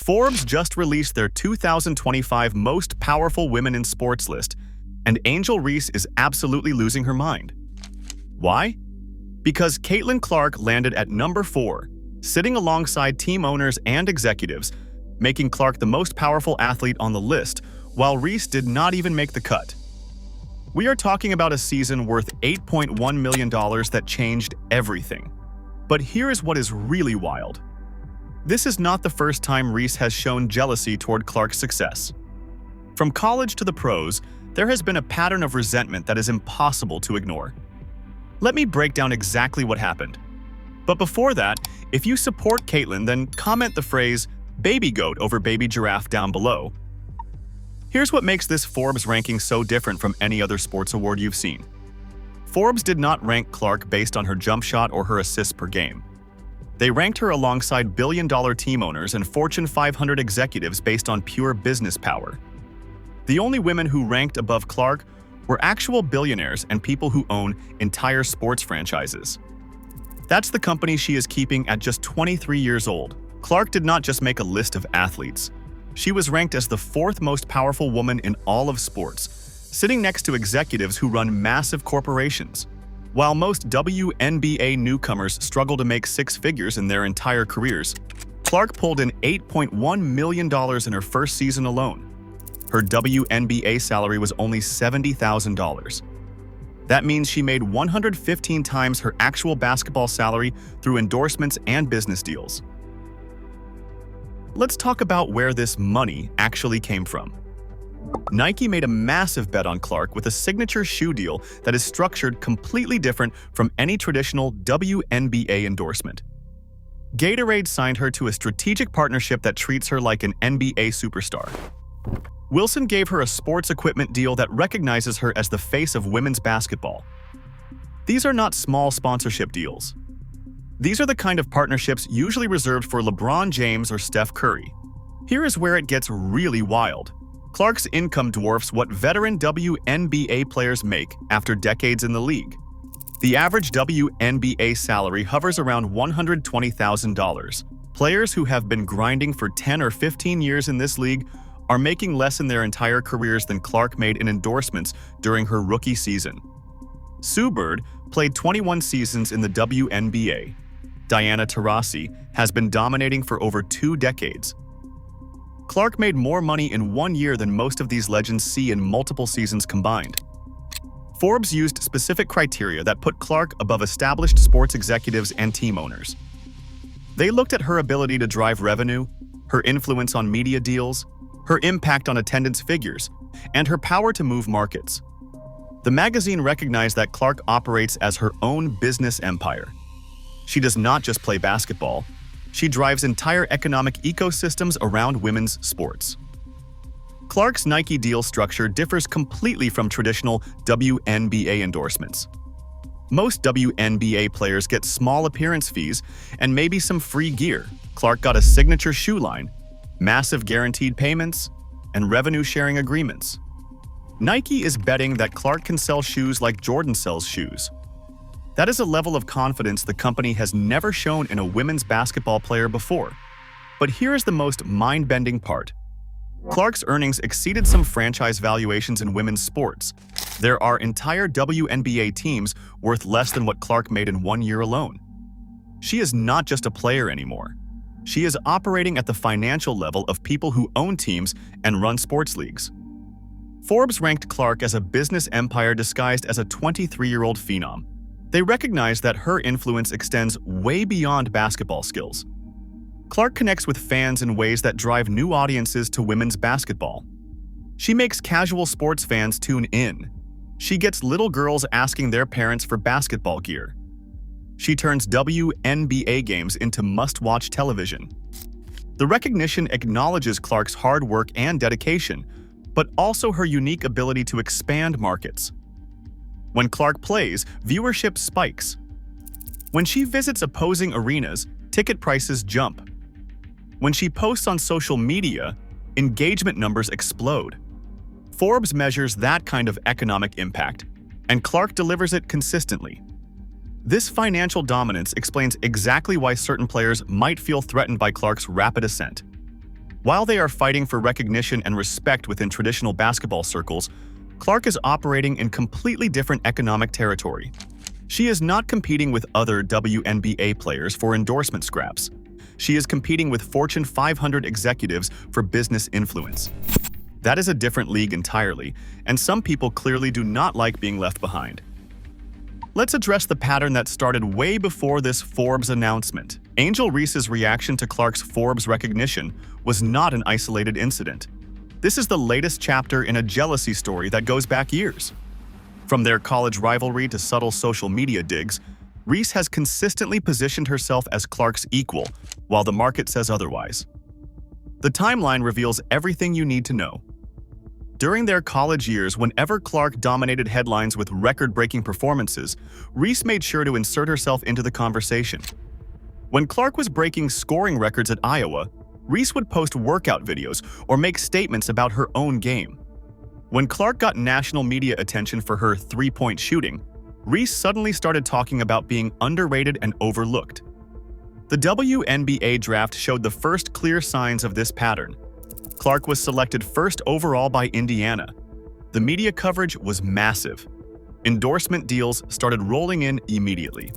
Forbes just released their 2025 Most Powerful Women in Sports list, and Angel Reese is absolutely losing her mind. Why? Because Caitlin Clark landed at number 4, sitting alongside team owners and executives, making Clark the most powerful athlete on the list, while Reese did not even make the cut. We are talking about a season worth $8.1 million that changed everything. But here is what is really wild. This is not the first time Reese has shown jealousy toward Clark's success. From college to the pros, there has been a pattern of resentment that is impossible to ignore. Let me break down exactly what happened. But before that, if you support Caitlin, then comment the phrase "baby goat" over baby giraffe down below. Here's what makes this Forbes ranking so different from any other sports award you've seen. Forbes did not rank Clark based on her jump shot or her assists per game. They ranked her alongside billion-dollar team owners and Fortune 500 executives based on pure business power. The only women who ranked above Clark were actual billionaires and people who own entire sports franchises. That's the company she is keeping at just 23 years old. Clark did not just make a list of athletes. She was ranked as the 4th most powerful woman in all of sports, sitting next to executives who run massive corporations. While most WNBA newcomers struggle to make 6 figures in their entire careers, Clark pulled in $8.1 million in her first season alone. Her WNBA salary was only $70,000. That means she made 115 times her actual basketball salary through endorsements and business deals. Let's talk about where this money actually came from. Nike made a massive bet on Clark with a signature shoe deal that is structured completely different from any traditional WNBA endorsement. Gatorade signed her to a strategic partnership that treats her like an NBA superstar. Wilson gave her a sports equipment deal that recognizes her as the face of women's basketball. These are not small sponsorship deals. These are the kind of partnerships usually reserved for LeBron James or Steph Curry. Here is where it gets really wild. Clark's income dwarfs what veteran WNBA players make after decades in the league. The average WNBA salary hovers around $120,000. Players who have been grinding for 10 or 15 years in this league are making less in their entire careers than Clark made in endorsements during her rookie season. Sue Bird played 21 seasons in the WNBA. Diana Taurasi has been dominating for over 2 decades. Clark made more money in 1 year than most of these legends see in multiple seasons combined. Forbes used specific criteria that put Clark above established sports executives and team owners. They looked at her ability to drive revenue, her influence on media deals, her impact on attendance figures, and her power to move markets. The magazine recognized that Clark operates as her own business empire. She does not just play basketball. She drives entire economic ecosystems around women's sports. Clark's Nike deal structure differs completely from traditional WNBA endorsements. Most WNBA players get small appearance fees and maybe some free gear. Clark got a signature shoe line, massive guaranteed payments, and revenue-sharing agreements. Nike is betting that Clark can sell shoes like Jordan sells shoes. That is a level of confidence the company has never shown in a women's basketball player before. But here is the most mind-bending part. Clark's earnings exceeded some franchise valuations in women's sports. There are entire WNBA teams worth less than what Clark made in 1 year alone. She is not just a player anymore. She is operating at the financial level of people who own teams and run sports leagues. Forbes ranked Clark as a business empire disguised as a 23-year-old phenom. They recognize that her influence extends way beyond basketball skills. Clark connects with fans in ways that drive new audiences to women's basketball. She makes casual sports fans tune in. She gets little girls asking their parents for basketball gear. She turns WNBA games into must-watch television. The recognition acknowledges Clark's hard work and dedication, but also her unique ability to expand markets. When Clark plays, viewership spikes. When she visits opposing arenas, ticket prices jump. When she posts on social media, engagement numbers explode. Forbes measures that kind of economic impact, and Clark delivers it consistently. This financial dominance explains exactly why certain players might feel threatened by Clark's rapid ascent. While they are fighting for recognition and respect within traditional basketball circles, Clark is operating in completely different economic territory. She is not competing with other WNBA players for endorsement scraps. She is competing with Fortune 500 executives for business influence. That is a different league entirely, and some people clearly do not like being left behind. Let's address the pattern that started way before this Forbes announcement. Angel Reese's reaction to Clark's Forbes recognition was not an isolated incident. This is the latest chapter in a jealousy story that goes back years. From their college rivalry to subtle social media digs, Reese has consistently positioned herself as Clark's equal, while the market says otherwise. The timeline reveals everything you need to know. During their college years, whenever Clark dominated headlines with record-breaking performances, Reese made sure to insert herself into the conversation. When Clark was breaking scoring records at Iowa, Reese would post workout videos or make statements about her own game. When Clark got national media attention for her three-point shooting, Reese suddenly started talking about being underrated and overlooked. The WNBA draft showed the first clear signs of this pattern. Clark was selected first overall by Indiana. The media coverage was massive. Endorsement deals started rolling in immediately.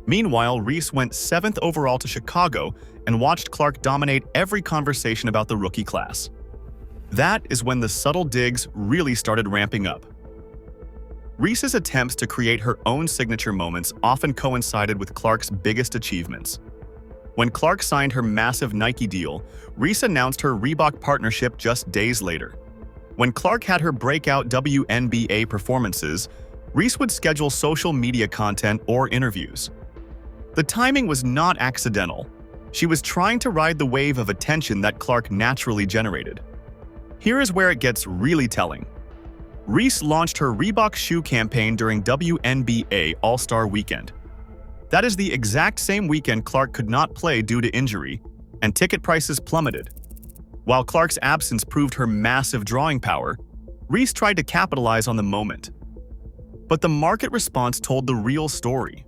Meanwhile, Reese went 7th overall to Chicago and watched Clark dominate every conversation about the rookie class. That is when the subtle digs really started ramping up. Reese's attempts to create her own signature moments often coincided with Clark's biggest achievements. When Clark signed her massive Nike deal, Reese announced her Reebok partnership just days later. When Clark had her breakout WNBA performances, Reese would schedule social media content or interviews. The timing was not accidental. She was trying to ride the wave of attention that Clark naturally generated. Here is where it gets really telling. Reese launched her Reebok shoe campaign during WNBA All-Star Weekend. That is the exact same weekend Clark could not play due to injury, and ticket prices plummeted. While Clark's absence proved her massive drawing power, Reese tried to capitalize on the moment. But the market response told the real story.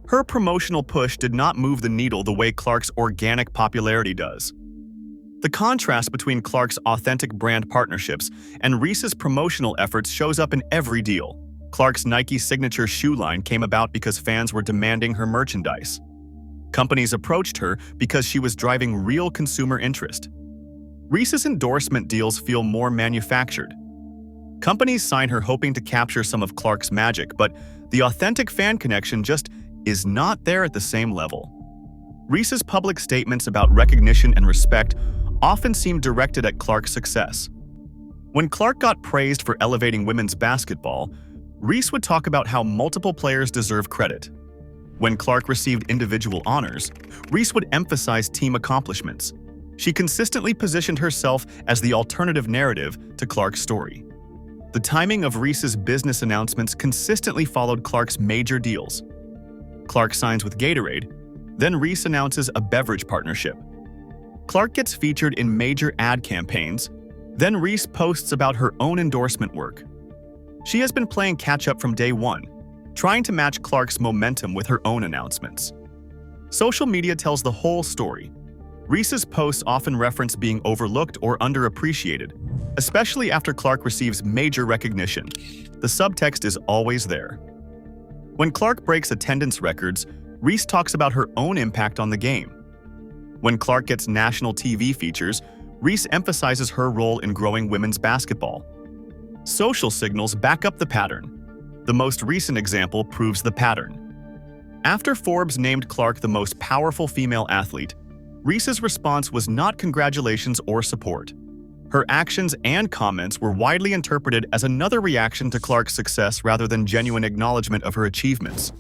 Her promotional push did not move the needle the way Clark's organic popularity does. The contrast between Clark's authentic brand partnerships and Reese's promotional efforts shows up in every deal. Clark's Nike signature shoe line came about because fans were demanding her merchandise. Companies approached her because she was driving real consumer interest. Reese's endorsement deals feel more manufactured. Companies sign her hoping to capture some of Clark's magic, but the authentic fan connection just is not there at the same level. Reese's public statements about recognition and respect often seem directed at Clark's success. When Clark got praised for elevating women's basketball, Reese would talk about how multiple players deserve credit. When Clark received individual honors, Reese would emphasize team accomplishments. She consistently positioned herself as the alternative narrative to Clark's story. The timing of Reese's business announcements consistently followed Clark's major deals. Clark signs with Gatorade, then Reese announces a beverage partnership. Clark gets featured in major ad campaigns, then Reese posts about her own endorsement work. She has been playing catch-up from day one, trying to match Clark's momentum with her own announcements. Social media tells the whole story. Reese's posts often reference being overlooked or underappreciated, especially after Clark receives major recognition. The subtext is always there. When Clark breaks attendance records, Reese talks about her own impact on the game. When Clark gets national TV features, Reese emphasizes her role in growing women's basketball. Social signals back up the pattern. The most recent example proves the pattern. After Forbes named Clark the most powerful female athlete, Reese's response was not congratulations or support. Her actions and comments were widely interpreted as another reaction to Clark's success rather than genuine acknowledgement of her achievements.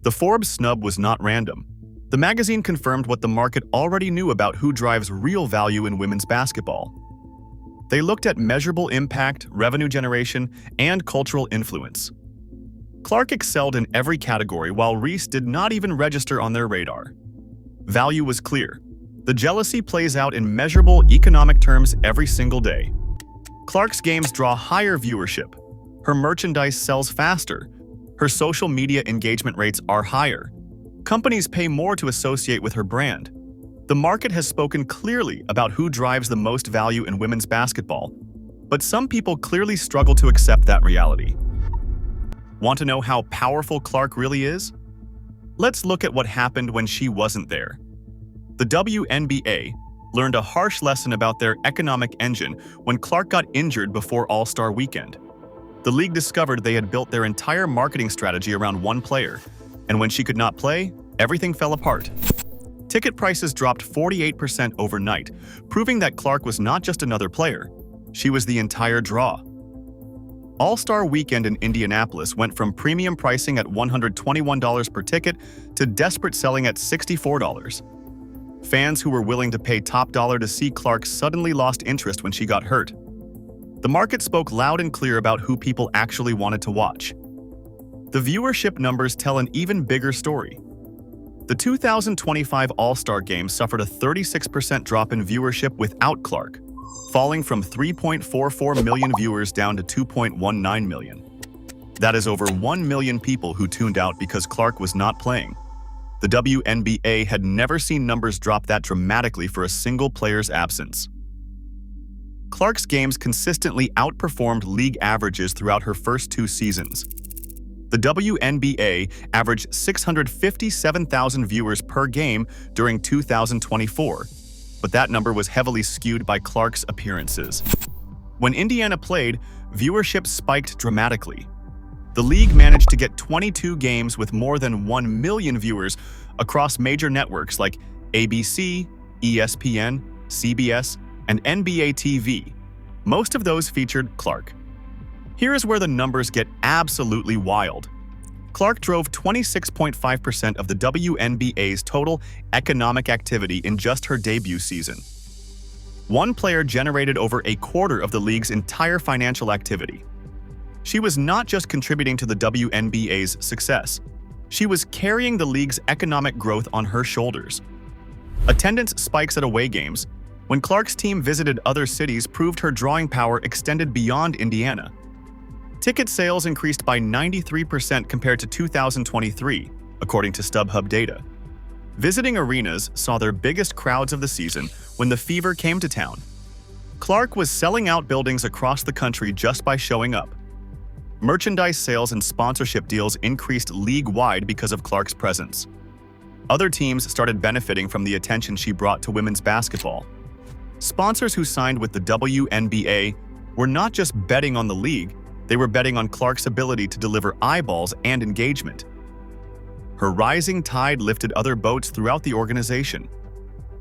The Forbes snub was not random. The magazine confirmed what the market already knew about who drives real value in women's basketball. They looked at measurable impact, revenue generation, and cultural influence. Clark excelled in every category while Reese did not even register on their radar. Value was clear. The jealousy plays out in measurable economic terms every single day. Clark's games draw higher viewership. Her merchandise sells faster. Her social media engagement rates are higher. Companies pay more to associate with her brand. The market has spoken clearly about who drives the most value in women's basketball, but some people clearly struggle to accept that reality. Want to know how powerful Clark really is? Let's look at what happened when she wasn't there. The WNBA learned a harsh lesson about their economic engine when Clark got injured before All-Star Weekend. The league discovered they had built their entire marketing strategy around one player, and when she could not play, everything fell apart. Ticket prices dropped 48% overnight, proving that Clark was not just another player, she was the entire draw. All-Star Weekend in Indianapolis went from premium pricing at $121 per ticket to desperate selling at $64. Fans who were willing to pay top dollar to see Clark suddenly lost interest when she got hurt. The market spoke loud and clear about who people actually wanted to watch. The viewership numbers tell an even bigger story. The 2025 All-Star Game suffered a 36% drop in viewership without Clark, falling from 3.44 million viewers down to 2.19 million. That is over 1 million people who tuned out because Clark was not playing. The WNBA had never seen numbers drop that dramatically for a single player's absence. Clark's games consistently outperformed league averages throughout her first 2 seasons. The WNBA averaged 657,000 viewers per game during 2024, but that number was heavily skewed by Clark's appearances. When Indiana played, viewership spiked dramatically. The league managed to get 22 games with more than 1 million viewers across major networks like ABC, ESPN, CBS, and NBA TV. Most of those featured Clark. Here is where the numbers get absolutely wild. Clark drove 26.5% of the WNBA's total economic activity in just her debut season. One player generated over a quarter of the league's entire financial activity. She was not just contributing to the WNBA's success. She was carrying the league's economic growth on her shoulders. Attendance spikes at away games. When Clark's team visited other cities proved her drawing power extended beyond Indiana. Ticket sales increased by 93% compared to 2023, according to StubHub data. Visiting arenas saw their biggest crowds of the season when the Fever came to town. Clark was selling out buildings across the country just by showing up. Merchandise sales and sponsorship deals increased league-wide because of Clark's presence. Other teams started benefiting from the attention she brought to women's basketball. Sponsors who signed with the WNBA were not just betting on the league, they were betting on Clark's ability to deliver eyeballs and engagement. Her rising tide lifted other boats throughout the organization.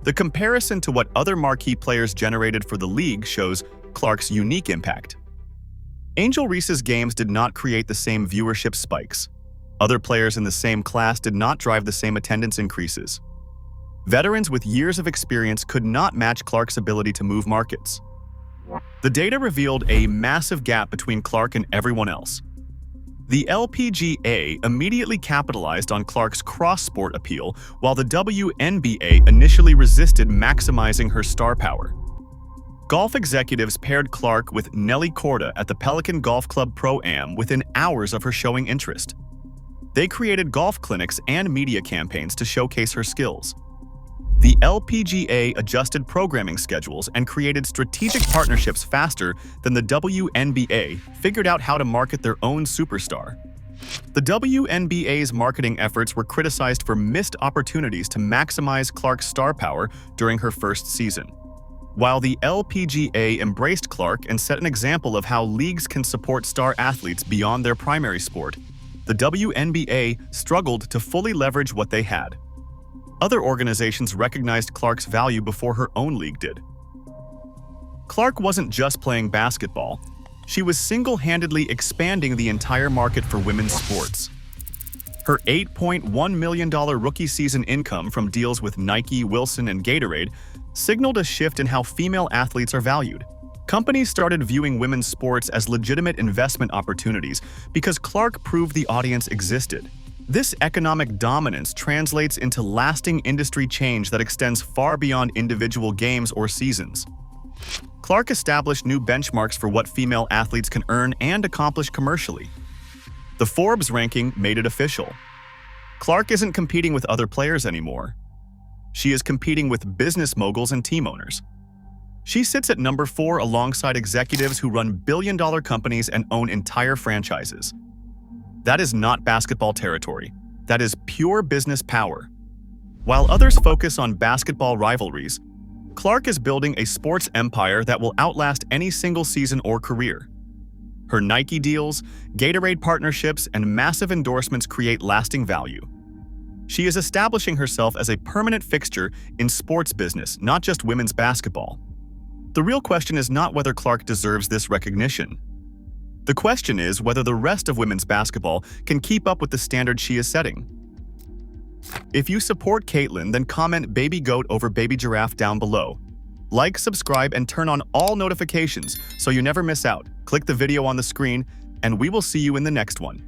The comparison to what other marquee players generated for the league shows Clark's unique impact. Angel Reese's games did not create the same viewership spikes. Other players in the same class did not drive the same attendance increases. Veterans with years of experience could not match Clark's ability to move markets. The data revealed a massive gap between Clark and everyone else. The LPGA immediately capitalized on Clark's cross-sport appeal, while the WNBA initially resisted maximizing her star power. Golf executives paired Clark with Nelly Korda at the Pelican Golf Club Pro-Am within hours of her showing interest. They created golf clinics and media campaigns to showcase her skills. The LPGA adjusted programming schedules and created strategic partnerships faster than the WNBA figured out how to market their own superstar. The WNBA's marketing efforts were criticized for missed opportunities to maximize Clark's star power during her first season. While the LPGA embraced Clark and set an example of how leagues can support star athletes beyond their primary sport, the WNBA struggled to fully leverage what they had. Other organizations recognized Clark's value before her own league did. Clark wasn't just playing basketball. She was single-handedly expanding the entire market for women's sports. Her $8.1 million rookie season income from deals with Nike, Wilson, and Gatorade signaled a shift in how female athletes are valued. Companies started viewing women's sports as legitimate investment opportunities because Clark proved the audience existed. This economic dominance translates into lasting industry change that extends far beyond individual games or seasons. Clark established new benchmarks for what female athletes can earn and accomplish commercially. The Forbes ranking made it official. Clark isn't competing with other players anymore. She is competing with business moguls and team owners. She sits at number 4 alongside executives who run billion-dollar companies and own entire franchises. That is not basketball territory. That is pure business power. While others focus on basketball rivalries, Clark is building a sports empire that will outlast any single season or career. Her Nike deals, Gatorade partnerships, and massive endorsements create lasting value. She is establishing herself as a permanent fixture in sports business, not just women's basketball. The real question is not whether Clark deserves this recognition. The question is whether the rest of women's basketball can keep up with the standard she is setting. If you support Caitlin, then comment baby goat over baby giraffe down below. Like, subscribe, and turn on all notifications so you never miss out. Click the video on the screen, and we will see you in the next one.